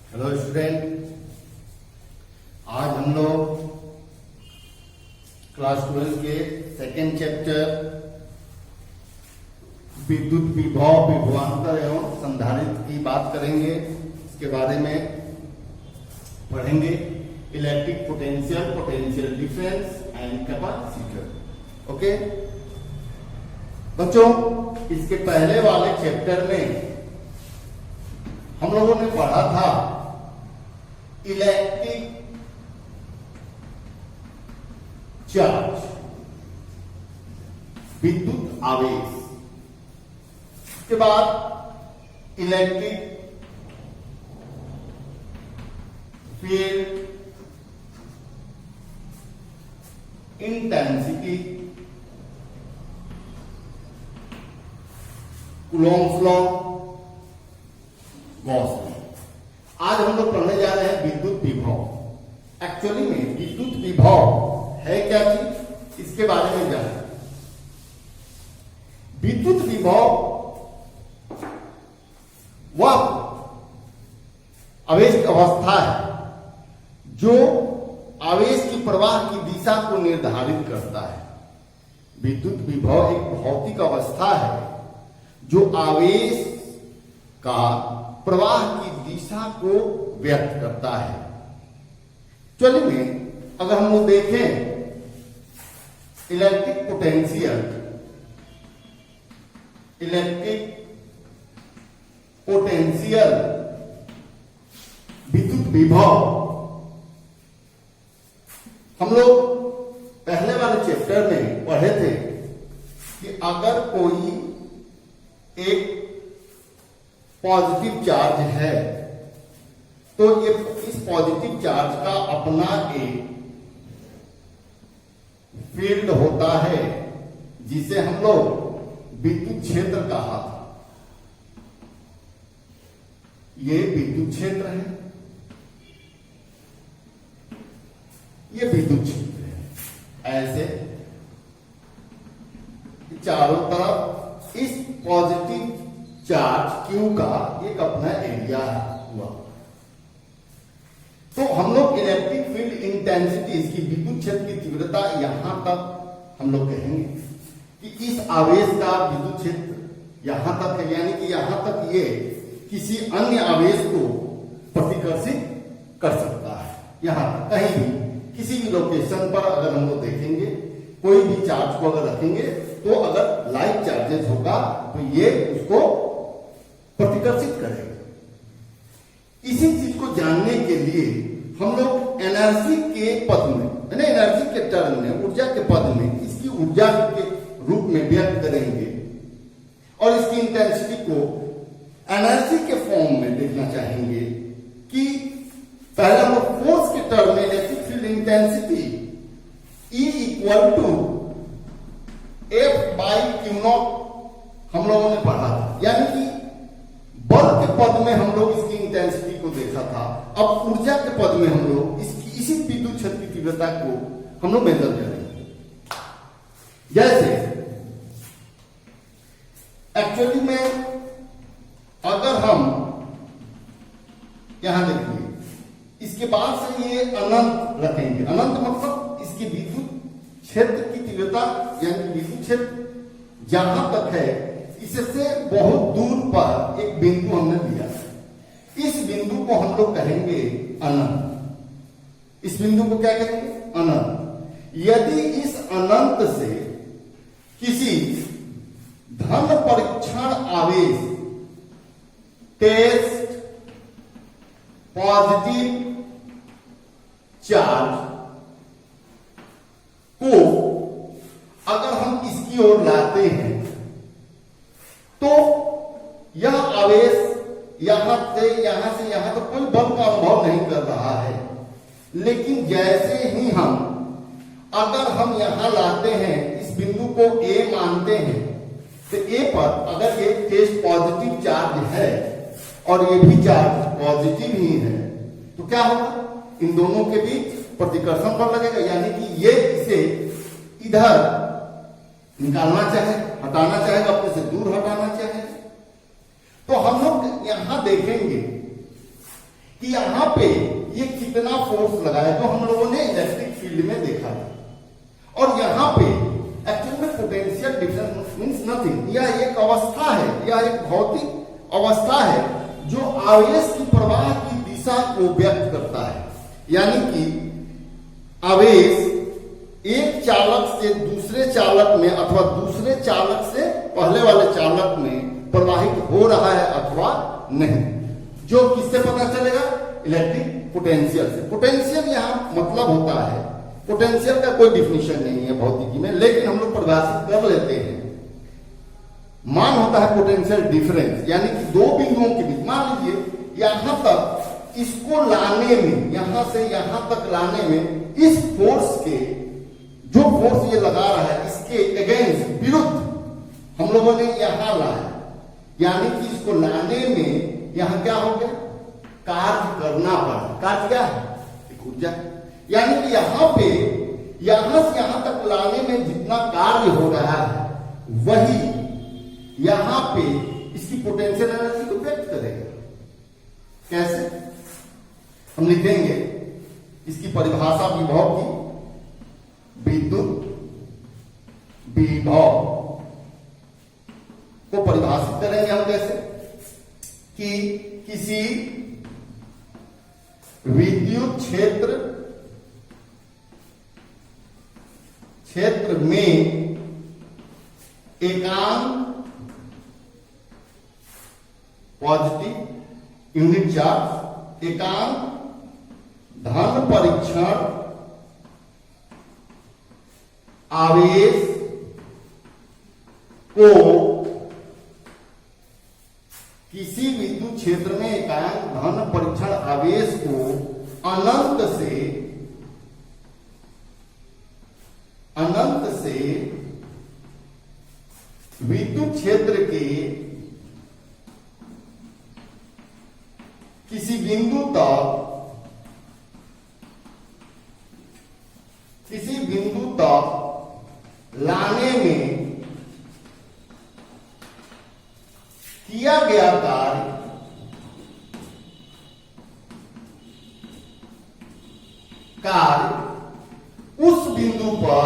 Hello student, आज हम लोग क्लास 12 के सेकेंड चैप्टर विद्युत विभव विभवांतर एवं संधारित्र की बात करेंगे। इसके बारे में पढ़ेंगे। Electric potential, potential difference and capacitor. Okay बच्चों, इसके पहले वाले चैप्टर में हम लोगों ने पढ़ा था इलेक्ट्रिक चार्ज, विद्युत आवेश। इसके बाद electric field, intensity, Coulomb's law, Gauss law. आज हम लोग पढ़ने जा रहे हैं विद्युत विभव। एक्चुअली में विद्युत विभव है क्या चीज, इसके बारे में जानें। विद्युत विभव वह आवेश की अवस्था है जो आवेश की प्रवाह की दिशा को निर्धारित करता है। विद्युत विभव एक भौतिक अवस्था है जो आवेश का प्रवाह की दिशा को व्यक्त करता है। चलिए अगर हम लोग देखें इलेक्ट्रिक पोटेंशियल, विद्युत विभव, हम लोग पहले वाले चैप्टर में पढ़े थे कि अगर कोई एक पॉजिटिव चार्ज है तो ये इस पॉजिटिव चार्ज का अपना एक फील्ड होता है जिसे हम लोग विद्युत क्षेत्र कहा था। ये विद्युत क्षेत्र है, ये विद्युत क्षेत्र है। ऐसे चारों तरफ इस पॉजिटिव चार्ज Q का एक अपना एरिया हुआ। तो हम लोग इलेक्ट्रिक फील्ड इंटेंसिटी, इसकी विद्युत क्षेत्र की तीव्रता यहां तक हम लोग कहेंगे कि इस आवेश का विद्युत क्षेत्र यहां तक है, यानी कि यहां तक ये किसी अन्य आवेश को प्रतिकर्षित कर सकता है। यहां कहीं भी किसी भी लोकेशन पर अगर हम लोग देखेंगे, कोई भी चार्ज को अगर रखेंगे तो अगर लाइक चार्जेस होगा तो ये उसको प्रतिकर्षित करेगा। इसी चीज को जानने के लिए हम लोग एनर्जी के पद में, एनर्जी के टर्म में, ऊर्जा के पद में इसकी ऊर्जा के रूप में व्यक्त करेंगे और इसकी इंटेंसिटी को एनर्जी के फॉर्म में देखना चाहेंगे कि पहले हम लोग फोर्स के टर्म में electric field intensity E equal to F/Q0 हम लोगों ने पढ़ा था, यानी कि बल के पद में हम लोग इसकी इंटेंसिटी को देखा था। अब ऊर्जा के पद में हम लोग इसकी इसी विद्युत क्षेत्र की तीव्रता को हम लोग मेजर करेंगे। जैसे एक्चुअली में अगर हम यहां देखिए, इसके बाद से ये अनंत रखेंगे। अनंत मतलब इसकी विद्युत क्षेत्र की तीव्रता, यानी विद्युत क्षेत्र जहां तक है इससे बहुत दूर पर एक बिंदु हमने लिया। इस बिंदु को हम लोग कहेंगे अनंत। इस बिंदु को क्या कहेंगे? अनंत। यदि इस अनंत से किसी धन परीक्षण आवेश, टेस्ट पॉजिटिव चार्ज को अगर हम इसकी ओर लाते हैं तो यह आवेश यहां से यहां तक कोई बल का अनुभव नहीं कर रहा है। लेकिन जैसे ही अगर हम यहां लाते हैं, इस बिंदु को A मानते हैं, तो A पर अगर ये टेस्ट पॉजिटिव चार्ज है और ये भी चार्ज पॉजिटिव ही है तो क्या होगा? इन दोनों के बीच प्रतिकर्षण बल लगेगा, यानी कि ये इसे इधर निकालना चाहे, हटाना चाहेगा, अपने से दूर हटाना चाहे। तो हम लोग यहां देखेंगे कि यहां पे ये कितना फोर्स लगा है, जो हम लोगों ने इलेक्ट्रिक फील्ड में देखा था। और यहां पे एक्चुअल में पोटेंशियल डिफरेंस मींस नथिंग, यह एक अवस्था है, यह एक भौतिक अवस्था है जो आवेश की प्रवाह की दिशा को व्यक्त करता है। यानी कि आवेश एक चालक से दूसरे चालक में अथवा दूसरे चालक से पहले वाले चालक में प्रवाहित हो रहा है अथवा नहीं, जो किससे पता चलेगा? इलेक्ट्रिक पोटेंशियल से। पोटेंशियल यहां मतलब होता है, पोटेंशियल का कोई डिफिनेशन नहीं है भौतिकी में, लेकिन हम लोग परिभाषित कर लेते हैं। मान होता है पोटेंशियल डिफरेंस, यानी कि दो बिंदुओं के बीच, मान लीजिए यहां तक इसको लाने में, यहां से यहां तक लाने में इस फोर्स के, जो फोर्स ये लगा रहा है इसके अगेंस्ट, विरुद्ध हम लोगों ने यहां लाया, यानी कि इसको लाने में यहां क्या हो गया? कार्य करना पड़ा। कार्य क्या है? एक ऊर्जा। यानी कि यहां पे यहां से यहां तक लाने में जितना कार्य हो रहा है वही यहां पे इसकी पोटेंशियल एनर्जी को व्यक्त करेगा। कैसे? हम लिखेंगे इसकी परिभाषा विभव की, विद्युत विभव को परिभाषित करेंगे हम कैसे? कि किसी विद्युत क्षेत्र में एकांक पॉजिटिव यूनिट चार्ज, एकांक धन परीक्षण आवेश को किसी विद्युत क्षेत्र में एकांक धन परीक्षण आवेश को अनंत से विद्युत क्षेत्र के किसी बिंदु तक लाने में किया गया कार्य उस बिंदु पर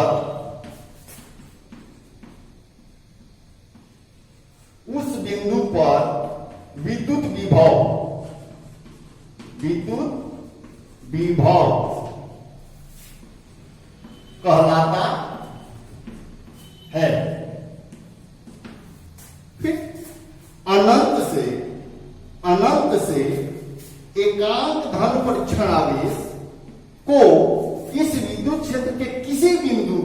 विद्युत विभव कहलाता है। फिर अनंत से एकांक धन परीक्षण आवेश को इस विद्युत क्षेत्र के किसी बिंदु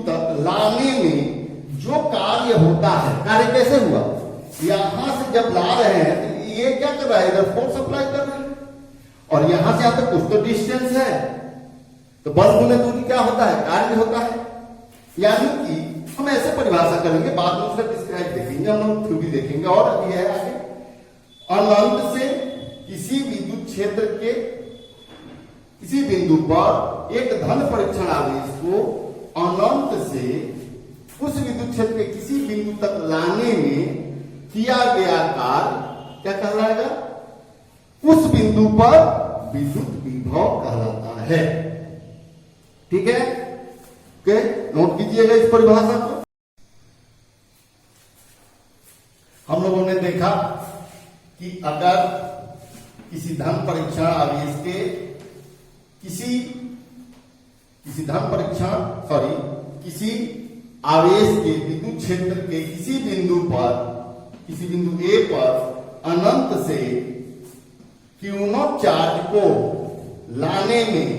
तक लाने में जो कार्य होता है, कार्य कैसे हुआ? यहां से जब ला रहे हैं तो ये क्या कर रहा है? इधर फोर्स अप्लाई कर रहे हैं, और यहां से यहां तक कुछ तो डिस्टेंस है, तो बल गुने दूरी क्या होता है? कार्य होता है। यानी कि हम ऐसे परिभाषा करेंगे, बाद में उसका डिस्क्राइब देखेंगे, हम लोग थ्योरी देखेंगे। और अभी है आगे, अनंत से किसी विद्युत क्षेत्र के किसी बिंदु पर एक धन परीक्षण आवेश को अनंत से उस विद्युत क्षेत्र के किसी बिंदु तक लाने में किया गया कार्य क्या कहलाएगा? उस बिंदु पर विद्युत विभव कहलाता है। ठीक है? ओके, नोट कीजिएगा इस परिभाषा को। हम लोगों ने देखा कि अगर किसी धन परीक्षण आवेश के किसी आवेश के विद्युत क्षेत्र के किसी बिंदु ए पर अनंत से Q0 चार्ज को लाने में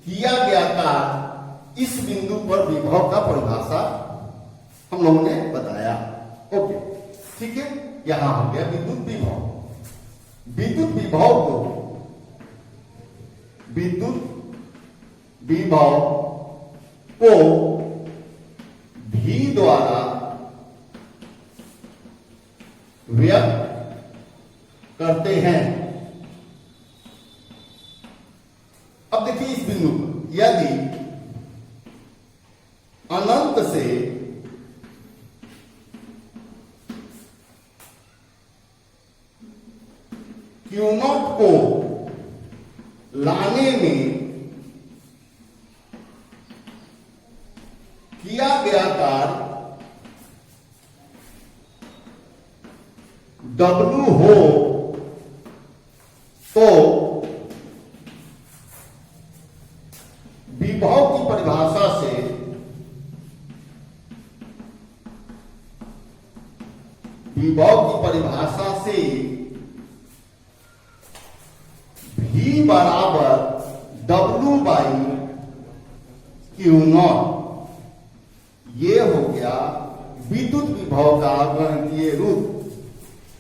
किया गया कार्य इस बिंदु पर विभव का परिभाषा हम लोगों ने बताया। ओके, ठीक है, यहां हो गया विद्युत विभव। विद्युत विभव को भी द्वारा व्यक्त करते हैं। अब देखिए इस बिंदु पर यदि अनंत से क्यू नॉट को लाने में किया गया कार्य W हो तो विभव की परिभाषा से V बराबर W बाई क्यू नॉट, ये हो गया विद्युत विभव का गणितीय रूप।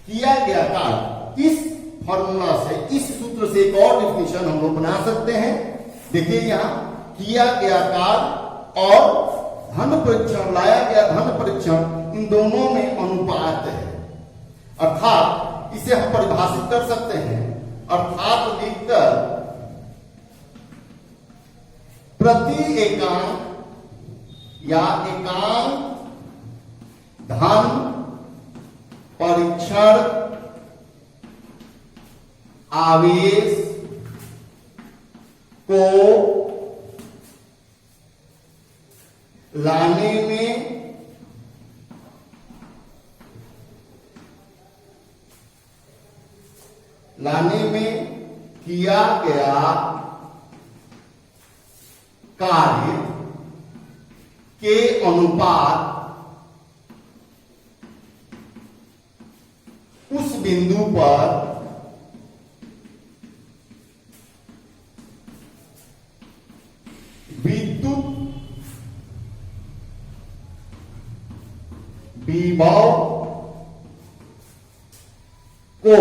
किया गया कार्य, इस फॉर्मूला से, इस सूत्र से एक और डिफिनेशन हम लोग बना सकते हैं। देखिए यहां किया गया कार्य और धन परीक्षण, लाया गया धन परीक्षण, इन दोनों में अनुपात है। अर्थात इसे हम परिभाषित कर सकते हैं, अर्थात लिखकर प्रति एकांक या एकांक धन परीक्षण आवेश को लाने में किया गया कार्य के अनुपात उस बिंदु पर विद्युत विभव को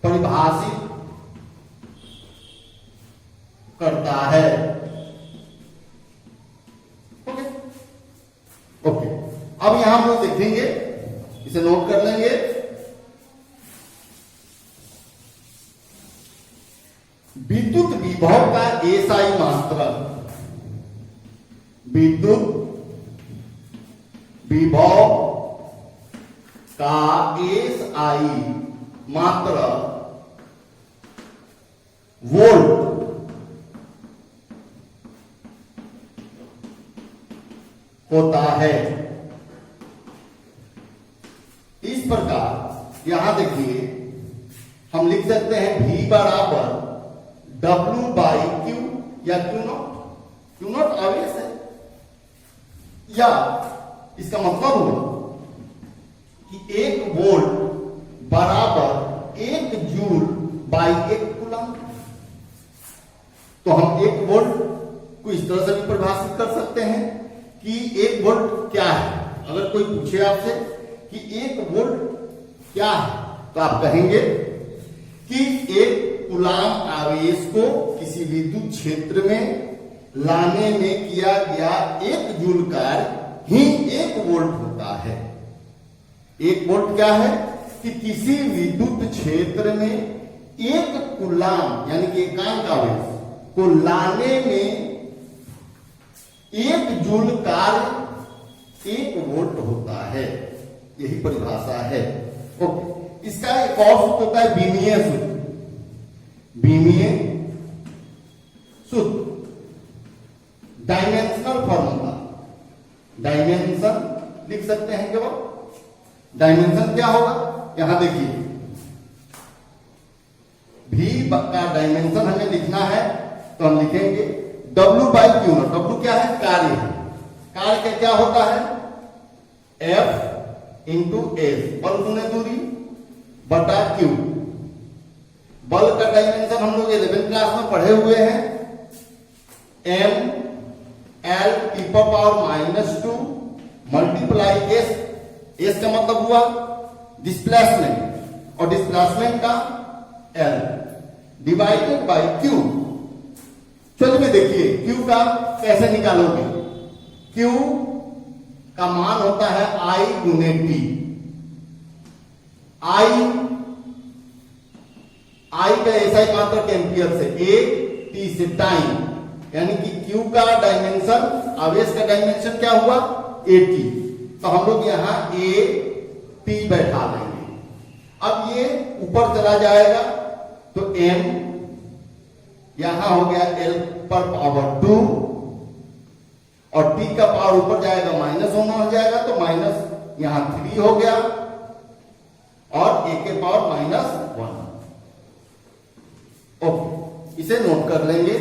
परिभाषित करता है। ओके, अब यहां हम लोग देखेंगे, इसे नोट कर लेंगे। विद्युत विभव का एसआई मात्रक, विद्युत विभव का एसआई मात्रक वोल्ट होता है। इस प्रकार यहां देखिए हम लिख सकते हैं V बराबर W बाई Q या Q नॉट आवेश है, या इसका मतलब हुआ कि 1 वोल्ट बराबर 1 जूल बाई 1 कूलम। तो हम 1 वोल्ट को इस तरह से भी परिभाषित कर सकते हैं कि 1 वोल्ट क्या है। अगर कोई पूछे आपसे कि 1 वोल्ट क्या है, तो आप कहेंगे कि 1 कूलाम आवेश को किसी विद्युत क्षेत्र में लाने में किया गया 1 जूल कार्य ही 1 वोल्ट होता है। 1 वोल्ट क्या है कि किसी विद्युत क्षेत्र में 1 कूलाम यानी कि एकांक आवेश को लाने में 1 जूल कार्य 1 वोल्ट होता है। यही परिभाषा है। ओके, इसका एक और सूत्र होता है बीमीय सूत्र। बीमीय सूत्र डायमेंशनल फॉर्मूला, डायमेंशन लिख सकते हैं केवल। डायमेंशन क्या होगा, यहां देखिए V का डायमेंशन हमें लिखना है, तो हम लिखेंगे W by Q not. W क्या है, कार्य है। कार्य का क्या होता है, F इंटू एस, बल गुने दूरी बटा क्यू। बल का डायमेंशन हम लोग 11th क्लास में पढ़े हुए हैं, M L T power -2 multiply S. S का मतलब हुआ डिस्प्लेसमेंट, और डिस्प्लेसमेंट का L डिवाइडेड बाई क्यू। चलिए देखिए क्यू का कैसे निकालोगे। क्यू का मान होता है I गुने T। I का एसआई मात्रक एम्पियर से, A T से टाइम, यानी कि Q का डायमेंशन, आवेश का डायमेंशन क्या हुआ, AT। तो हम लोग यहां A P बैठा देंगे। अब ये ऊपर चला जाएगा तो M यहां हो गया L पर पावर 2 और T का पावर ऊपर जाएगा माइनस होना हो जाएगा तो माइनस यहां 3 हो गया और A के पावर माइनस 1। ओके, इसे नोट कर लेंगे।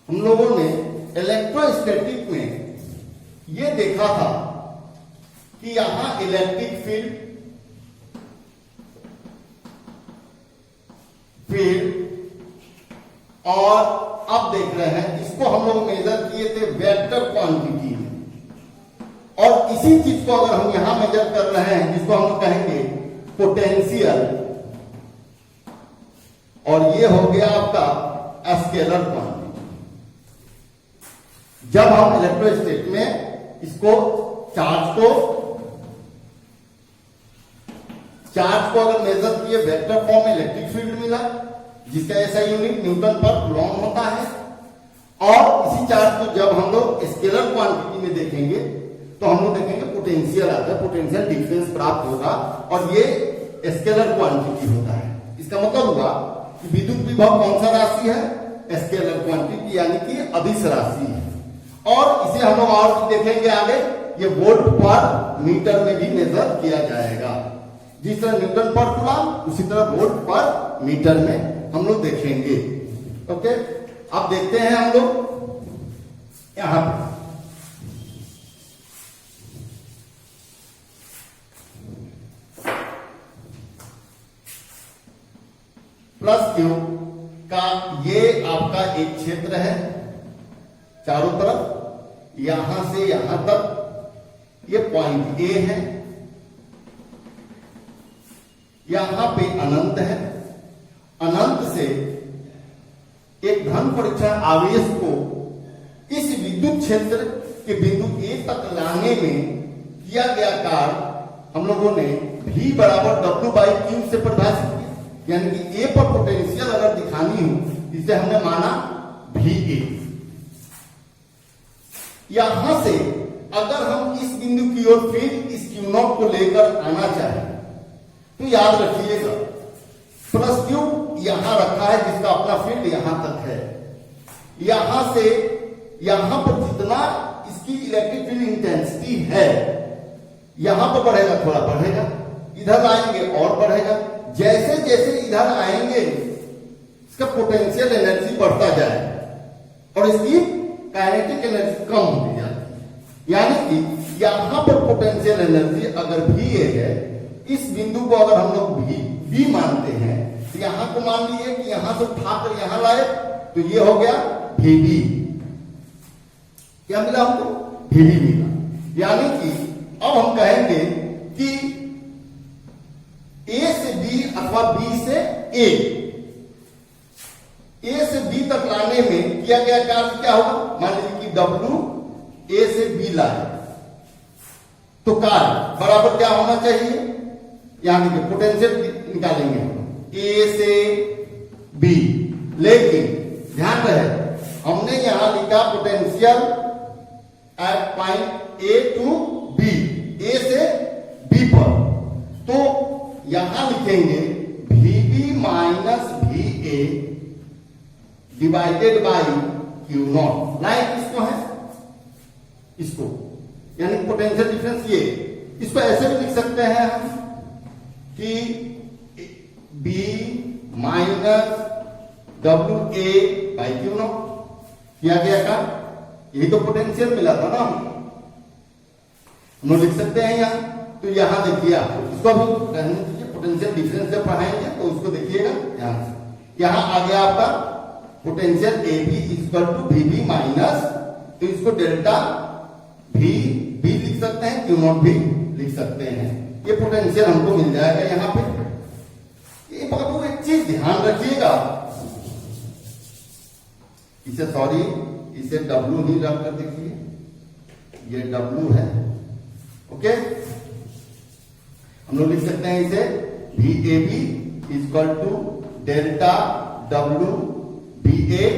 हम लोगों ने इलेक्ट्रोस्टैटिक में यह देखा था कि यहां इलेक्ट्रिक फील्ड और अब देख रहे हैं इसको हम लोग मेजर किए थे वेक्टर क्वांटिटी में, और इसी चीज को अगर हम यहां मेजर कर रहे हैं जिसको हम कहेंगे पोटेंशियल, और ये हो गया आपका स्केलर क्वांटिटी। जब हम इलेक्ट्रोस्टैटिक में इसको चार्ज को अगर मेजर किए वेक्टर फॉर्म में इलेक्ट्रिक फील्ड मिला जिसका ऐसा यूनिट न्यूटन पर कूलॉम होता है, और इसी चार्ज को जब हम लोग स्केलर क्वांटिटी में देखेंगे तो हम लोग देखेंगे पोटेंशियल आता है, पोटेंशियल डिफरेंस प्राप्त होगा और ये स्केलर क्वांटिटी होता है। इसका मतलब हुआ कि विद्युत विभव कौन सा राशि है? स्केलर क्वांटिटी यानी कि अदिश राशि है। और इसे हम लोग और भी देखेंगे आगे, ये वोल्ट पर मीटर में भी मेजर किया जाएगा। जिस तरह न्यूटन पर कूलॉम उसी तरह वोल्ट पर मीटर में हम लोग देखेंगे। ओके, अब देखते हैं हम लोग यहां पे प्लस क्यू का ये आपका एक क्षेत्र है चारों तरफ, यहां से यहां तक ये पॉइंट ए है, यहां पे अनंत है। अनंत से एक धन परीक्षण आवेश को इस विद्युत क्षेत्र के बिंदु ए तक लाने में किया गया कार्य हम लोगों ने V बराबर W/Q से परिभाषित किया, यानी कि ए पर पोटेंशियल अगर दिखानी हो इसे हमने माना VA। यहां से अगर हम इस बिंदु की ओर फिर इस Q0 को लेकर आना चाहें तो याद रखिएगा प्लस Q यहां रखा है जिसका अपना फील्ड यहां तक है। यहां से यहां पर जितना इसकी इलेक्ट्रिक फील्ड इंटेंसिटी है यहां पर बढ़ेगा, थोड़ा बढ़ेगा, इधर आएंगे और बढ़ेगा। जैसे जैसे इधर आएंगे इसका पोटेंशियल एनर्जी बढ़ता जाए और इसकी काइनेटिक एनर्जी कम होती जाती है। यानी कि यहां पर पोटेंशियल एनर्जी अगर VA है, इस बिंदु को अगर हम लोग B मानते हैं तो यहां को मान लीजिए कि यहां से उठाकर यहां लाए तो ये हो गया VB। क्या मिला हमको? VB मिला। यानी कि अब हम कहेंगे कि A से B अथवा B से A से B तक लाने में किया गया कार्य क्या होगा? मान लीजिए कि W A से B लाए तो कार्य बराबर क्या होना चाहिए? यहां देखिए पोटेंशियल निकालेंगे A से B, लेकिन ध्यान रहे हमने यहां लिखा potential at point A to B, A से B पर, तो यहां लिखेंगे VB minus VA divided by Q0। Like इसको है, इसको यानी पोटेंशियल डिफरेंस ये, इसको ऐसे भी लिख सकते हैं हम कि B minus WA by Q0 किया गया का, यही तो पोटेंशियल मिला था ना, हम लिख सकते हैं यहां। तो यहां देखिए आपको इसको भी रहने दीजिए, पोटेंशियल डिफरेंस जब पढ़ाएंगे तो उसको देखिएगा यहां से। यहां आ गया आपका potential AB equal to VB minus, तो इसको डेल्टा V भी लिख सकते हैं, Q0 भी लिख सकते हैं। ये पोटेंशियल हमको मिल जाएगा यहां पे। बाबू एक चीज ध्यान रखिएगा, इसे सॉरी इसे W ही रख कर देखिए, ये W है, ओके। हम लोग लिख सकते हैं इसे VAB equal to delta WBA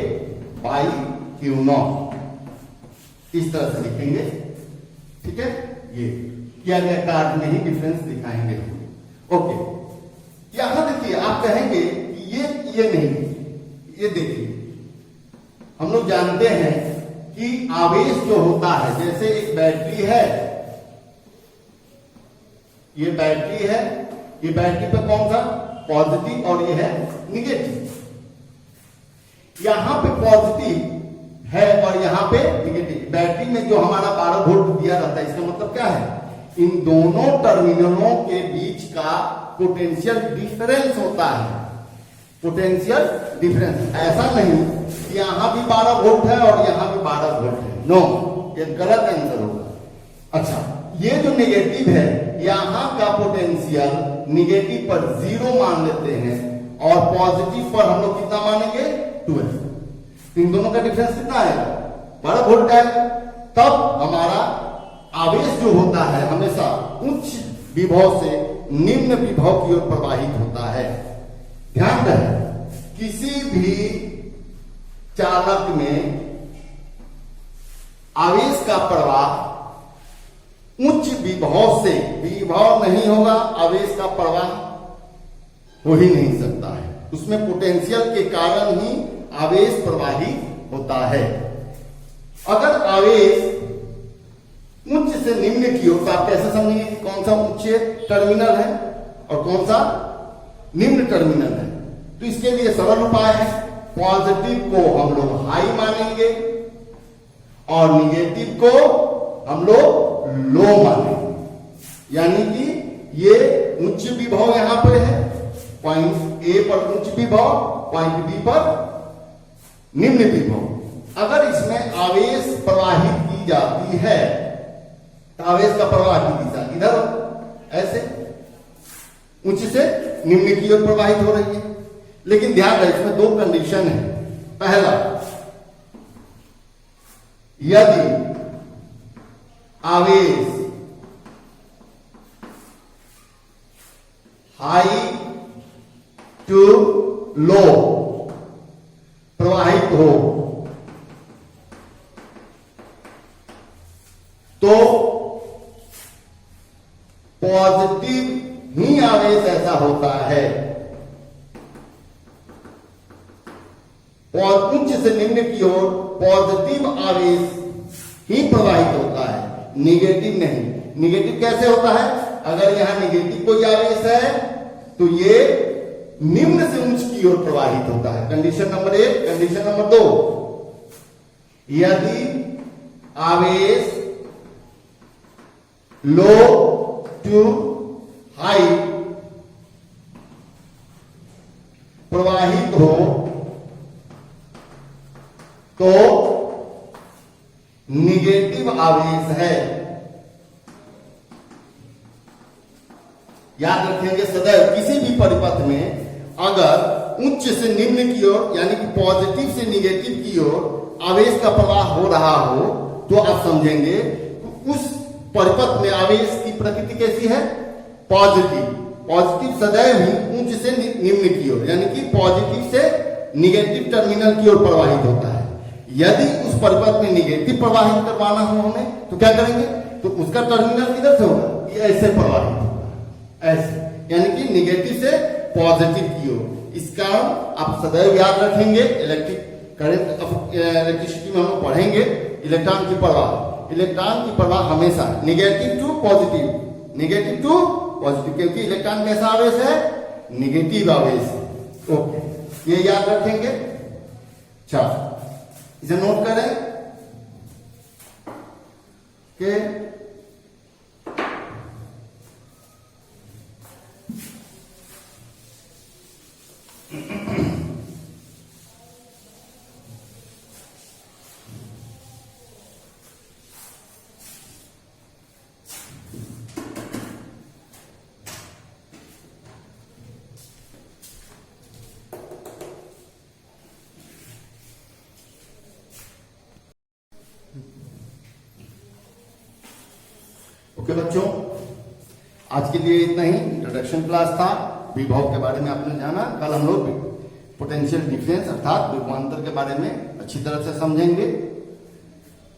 by Q0, इस तरह से लिखेंगे, ठीक है। ये किया गया कार्ड में ही डिफरेंस दिखाएंगे, ओके। यहां देखिए आप कहेंगे कि ये नहीं, ये देखिए हम लोग जानते हैं कि आवेश जो होता है, जैसे एक बैटरी है, ये बैटरी है, ये बैटरी पे कौन सा पॉजिटिव और ये है निगेटिव, यहां पे पॉजिटिव है और यहां पे निगेटिव। बैटरी में जो हमारा 12 वोल्ट दिया रहता है, इसका मतलब क्या है, इन दोनों टर्मिनलों के बीच का पोटेंशियल डिफरेंस होता है, पोटेंशियल डिफरेंस। ऐसा नहीं कि यहां भी 12 वोल्ट है और यहां भी 12 वोल्ट है, नो, ये गलत आंसर होगा। अच्छा, ये जो नेगेटिव है, यहां का पोटेंशियल निगेटिव पर 0 मान लेते हैं और पॉजिटिव पर हम लोग कितना मानेंगे 12। इन दोनों का डिफरेंस कितना है 12 वोल्ट है। तब हमारा आवेश जो होता है हमेशा उच्च विभव से निम्न विभव की ओर प्रवाहित होता है। ध्यान रहे, किसी भी चालक में आवेश का प्रवाह उच्च विभव से, विभव नहीं होगा, आवेश का प्रवाह हो ही नहीं सकता है, उसमें पोटेंशियल के कारण ही आवेश प्रवाहित होता है। अगर आवेश उच्च से निम्न की ओर, तो आप कैसे समझेंगे कि कौन सा उच्च टर्मिनल है और कौन सा निम्न टर्मिनल है। तो इसके लिए सरल उपाय है, पॉजिटिव को हम लोग हाई मानेंगे और निगेटिव को हम लोग लो मानेंगे। यानी कि ये उच्च विभव यहां पर है, पॉइंट ए पर उच्च विभव, पॉइंट बी पर निम्न विभव। अगर इसमें आवेश प्रवाहित की जाती है तो आवेश का प्रवाह की दिशा इधर ऐसे उच्च से निम्न की ओर प्रवाहित हो रही है। लेकिन ध्यान रहे, इसमें 2 कंडीशन है। पहला, यदि आवेश हाई टू लो प्रवाहित हो तो पॉजिटिव ही आवेश ऐसा होता है, और उच्च से निम्न की ओर पॉजिटिव आवेश ही प्रवाहित होता है, निगेटिव नहीं। निगेटिव कैसे होता है, अगर यहां निगेटिव कोई आवेश है तो ये निम्न से उच्च की ओर प्रवाहित होता है। Condition number 1। कंडीशन नंबर 2, यदि आवेश लो टू हाई प्रवाहित हो तो निगेटिव आवेश है। याद रखेंगे सदैव किसी भी परिपथ में अगर उच्च से निम्न की ओर यानी कि पॉजिटिव से निगेटिव की ओर आवेश का प्रवाह हो रहा हो तो आप समझेंगे उस परिपथ में आवेश की प्रकृति कैसी है, पॉजिटिव। पॉजिटिव सदैव ही उच्च से निम्न की ओर यानी कि पॉजिटिव से निगेटिव टर्मिनल की ओर प्रवाहित होता है। यदि उस परिपथ में निगेटिव प्रवाहित करवाना हो हमें तो क्या करेंगे, तो उसका टर्मिनल किधर से होगा, ये ऐसे प्रवाहित होगा, ऐसे, यानी कि निगेटिव से पॉजिटिव की ओर। इस कारण आप सदैव याद रखेंगे, इलेक्ट्रिक करंट इलेक्ट्रिसिटी में हम पढ़ेंगे इलेक्ट्रॉन की प्रवाह। इलेक्ट्रॉन की प्रवाह हमेशा negative to positive, negative to positive, क्योंकि इलेक्ट्रॉन कैसा आवेश है, निगेटिव आवेश है। ओके, ये याद रखेंगे। अच्छा, इसे नोट करें कि ओके बच्चों, आज के लिए इतना ही इंट्रोडक्शन क्लास था। विभव के बारे में आपने जाना। कल हम लोग पोटेंशियल डिफरेंस अर्थात विभवांतर के बारे में अच्छी तरह से समझेंगे।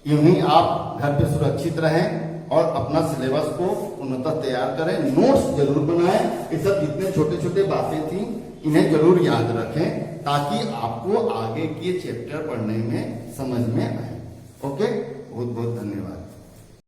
यूं ही आप घर पे सुरक्षित रहें और अपना सिलेबस को पूर्णतः तैयार करें, नोट्स जरूर बनाएं। ये सब जितने छोटे छोटे बातें थी इन्हें जरूर याद रखें ताकि आपको आगे के चैप्टर पढ़ने में समझ में आए। ओके, बहुत बहुत धन्यवाद।